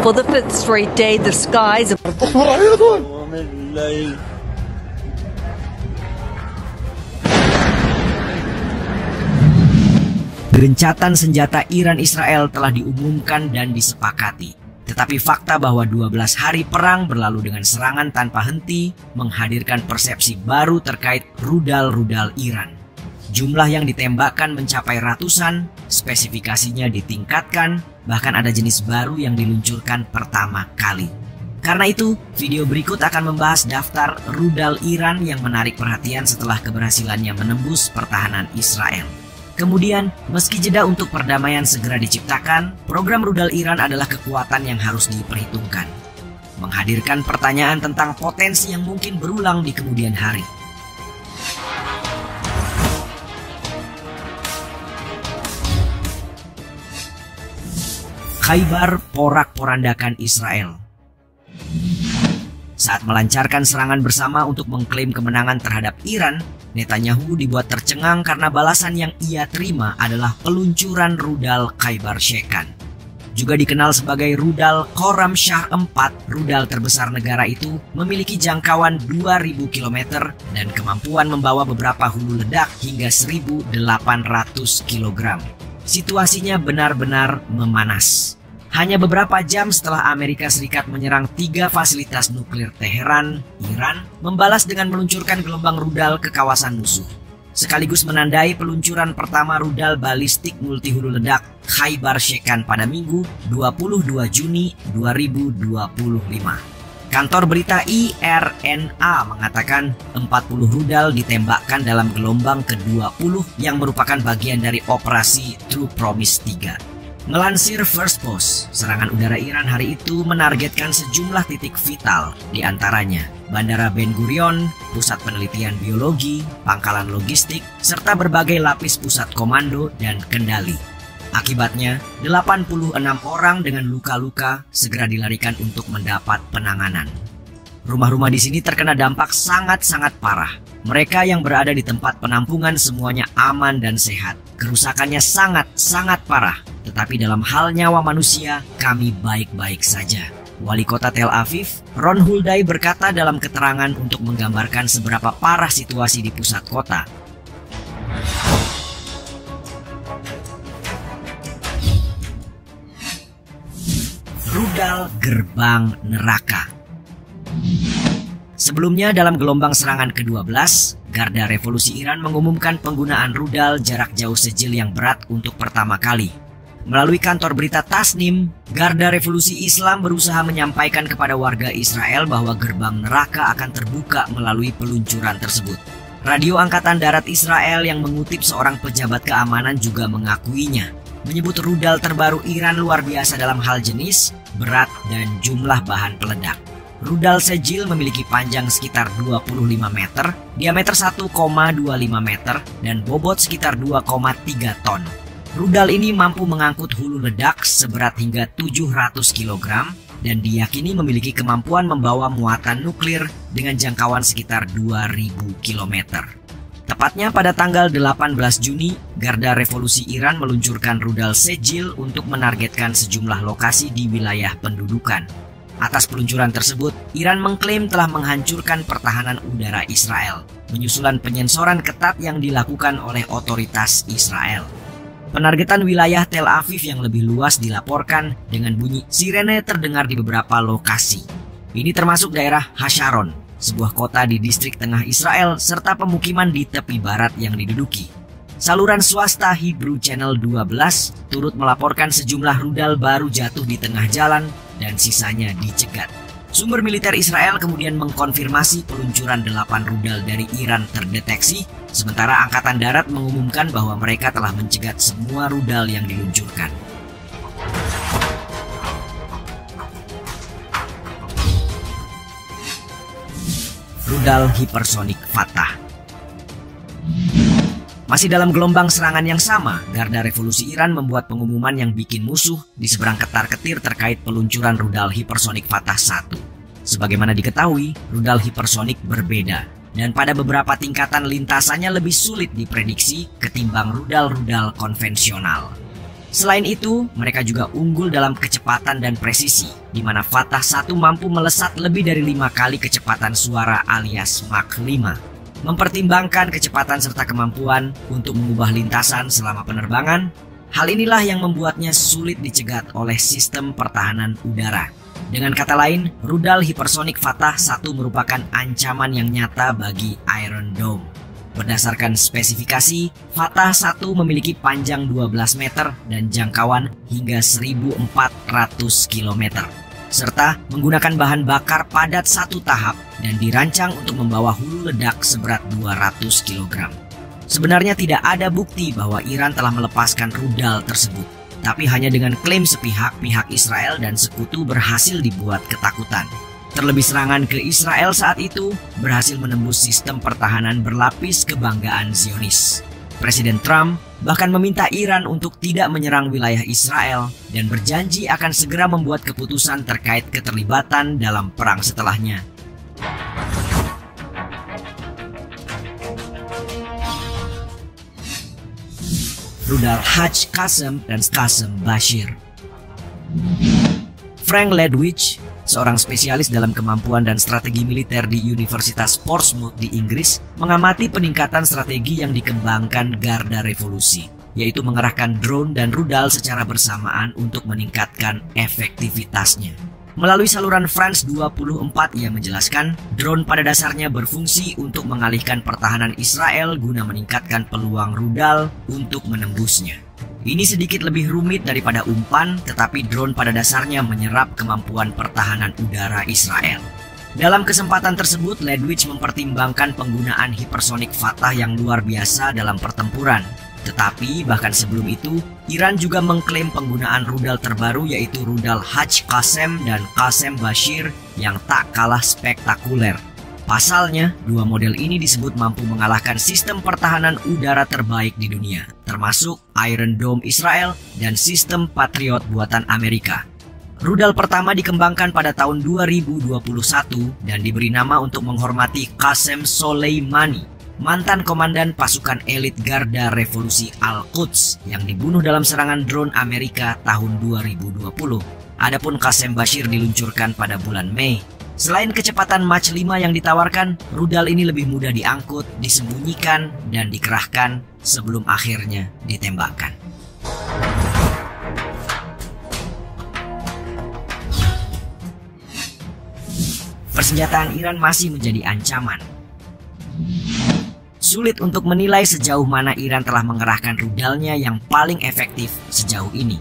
For the fifth straight day, the skies are Gencatan senjata Iran-Israel telah diumumkan dan disepakati. Tetapi fakta bahwa 12 hari perang berlalu dengan serangan tanpa henti menghadirkan persepsi baru terkait rudal-rudal Iran. Jumlah yang ditembakkan mencapai ratusan, spesifikasinya ditingkatkan, bahkan ada jenis baru yang diluncurkan pertama kali. Karena itu, video berikut akan membahas daftar rudal Iran yang menarik perhatian setelah keberhasilannya menembus pertahanan Israel. Kemudian, meski jeda untuk perdamaian segera diciptakan, program rudal Iran adalah kekuatan yang harus diperhitungkan. Menghadirkan pertanyaan tentang potensi yang mungkin berulang di kemudian hari. Khaybar porak-porandakan Israel. Saat melancarkan serangan bersama untuk mengklaim kemenangan terhadap Iran, Netanyahu dibuat tercengang karena balasan yang ia terima adalah peluncuran rudal Khaybar Shekan. Juga dikenal sebagai rudal Khorram Shah 4, rudal terbesar negara itu memiliki jangkauan 2000 km dan kemampuan membawa beberapa hulu ledak hingga 1800 kg. Situasinya benar-benar memanas. Hanya beberapa jam setelah Amerika Serikat menyerang 3 fasilitas nuklir Teheran, Iran membalas dengan meluncurkan gelombang rudal ke kawasan musuh. Sekaligus menandai peluncuran pertama rudal balistik multihulu ledak Khaybar Shekan pada Minggu 22 Juni 2025. Kantor berita IRNA mengatakan 40 rudal ditembakkan dalam gelombang ke-20 yang merupakan bagian dari operasi True Promise 3. Melansir First Post, serangan udara Iran hari itu menargetkan sejumlah titik vital, di antaranya Bandara Ben Gurion, pusat penelitian biologi, pangkalan logistik, serta berbagai lapis pusat komando dan kendali. Akibatnya, 86 orang dengan luka-luka segera dilarikan untuk mendapat penanganan. Rumah-rumah di sini terkena dampak sangat-sangat parah. Mereka yang berada di tempat penampungan semuanya aman dan sehat. Kerusakannya sangat-sangat parah. Tetapi dalam hal nyawa manusia, kami baik-baik saja. Wali kota Tel Aviv, Ron Huldai berkata dalam keterangan untuk menggambarkan seberapa parah situasi di pusat kota. Rudal gerbang neraka. Sebelumnya dalam gelombang serangan ke-12, Garda Revolusi Iran mengumumkan penggunaan rudal jarak jauh sejil yang berat untuk pertama kali. Melalui kantor berita Tasnim, Garda Revolusi Islam berusaha menyampaikan kepada warga Israel bahwa gerbang neraka akan terbuka melalui peluncuran tersebut. Radio Angkatan Darat Israel yang mengutip seorang pejabat keamanan juga mengakuinya, menyebut rudal terbaru Iran luar biasa dalam hal jenis, berat, dan jumlah bahan peledak. Rudal Sejil memiliki panjang sekitar 25 meter, diameter 1,25 meter, dan bobot sekitar 2,3 ton. Rudal ini mampu mengangkut hulu ledak seberat hingga 700 kg dan diyakini memiliki kemampuan membawa muatan nuklir dengan jangkauan sekitar 2000 km. Tepatnya pada tanggal 18 Juni, Garda Revolusi Iran meluncurkan rudal Sejil untuk menargetkan sejumlah lokasi di wilayah pendudukan. Atas peluncuran tersebut, Iran mengklaim telah menghancurkan pertahanan udara Israel, menyusulan penyensoran ketat yang dilakukan oleh otoritas Israel. Penargetan wilayah Tel Aviv yang lebih luas dilaporkan dengan bunyi sirene terdengar di beberapa lokasi. Ini termasuk daerah Hasharon, sebuah kota di distrik tengah Israel, serta pemukiman di tepi barat yang diduduki. Saluran swasta Hebrew Channel 12 turut melaporkan sejumlah rudal baru jatuh di tengah jalan dan sisanya dicegat. Sumber militer Israel kemudian mengkonfirmasi peluncuran 8 rudal dari Iran terdeteksi, sementara Angkatan Darat mengumumkan bahwa mereka telah mencegat semua rudal yang diluncurkan. Rudal hipersonik Fatah. Masih dalam gelombang serangan yang sama, Garda Revolusi Iran membuat pengumuman yang bikin musuh di seberang ketar-ketir terkait peluncuran rudal hipersonik Fatah 1. Sebagaimana diketahui, rudal hipersonik berbeda, dan pada beberapa tingkatan lintasannya lebih sulit diprediksi ketimbang rudal-rudal konvensional. Selain itu, mereka juga unggul dalam kecepatan dan presisi, di mana Fatah 1 mampu melesat lebih dari 5 kali kecepatan suara alias Mach 5. Mempertimbangkan kecepatan serta kemampuan untuk mengubah lintasan selama penerbangan, hal inilah yang membuatnya sulit dicegat oleh sistem pertahanan udara. Dengan kata lain, rudal hipersonik Fatah 1 merupakan ancaman yang nyata bagi Iron Dome. Berdasarkan spesifikasi, Fatah 1 memiliki panjang 12 meter dan jangkauan hingga 1.400 km, serta menggunakan bahan bakar padat satu tahap dan dirancang untuk membawa hulu ledak seberat 200 kg. Sebenarnya tidak ada bukti bahwa Iran telah melepaskan rudal tersebut, tapi hanya dengan klaim sepihak pihak Israel dan sekutu berhasil dibuat ketakutan. Terlebih serangan ke Israel saat itu berhasil menembus sistem pertahanan berlapis kebanggaan Zionis. Presiden Trump bahkan meminta Iran untuk tidak menyerang wilayah Israel dan berjanji akan segera membuat keputusan terkait keterlibatan dalam perang setelahnya. Rudal Haj Qassem dan Qassem Bashir. Frank Ledwidge, seorang spesialis dalam kemampuan dan strategi militer di Universitas Portsmouth di Inggris, mengamati peningkatan strategi yang dikembangkan Garda Revolusi, yaitu mengerahkan drone dan rudal secara bersamaan untuk meningkatkan efektivitasnya. Melalui saluran France 24, ia menjelaskan, drone pada dasarnya berfungsi untuk mengalihkan pertahanan Israel guna meningkatkan peluang rudal untuk menembusnya. Ini sedikit lebih rumit daripada umpan, tetapi drone pada dasarnya menyerap kemampuan pertahanan udara Israel. Dalam kesempatan tersebut, Ledwidge mempertimbangkan penggunaan hipersonik Fatah yang luar biasa dalam pertempuran. Tetapi bahkan sebelum itu, Iran juga mengklaim penggunaan rudal terbaru yaitu rudal Haj Qassem dan Qassem Bashir yang tak kalah spektakuler. Pasalnya, dua model ini disebut mampu mengalahkan sistem pertahanan udara terbaik di dunia, termasuk Iron Dome Israel dan sistem Patriot buatan Amerika. Rudal pertama dikembangkan pada tahun 2021 dan diberi nama untuk menghormati Qassem Soleimani, mantan komandan pasukan elit Garda Revolusi Al-Quds yang dibunuh dalam serangan drone Amerika tahun 2020. Adapun Qassem Bashir diluncurkan pada bulan Mei. Selain kecepatan Mach 5 yang ditawarkan, rudal ini lebih mudah diangkut, disembunyikan, dan dikerahkan sebelum akhirnya ditembakkan. Persenjataan Iran masih menjadi ancaman. Sulit untuk menilai sejauh mana Iran telah mengerahkan rudalnya yang paling efektif sejauh ini.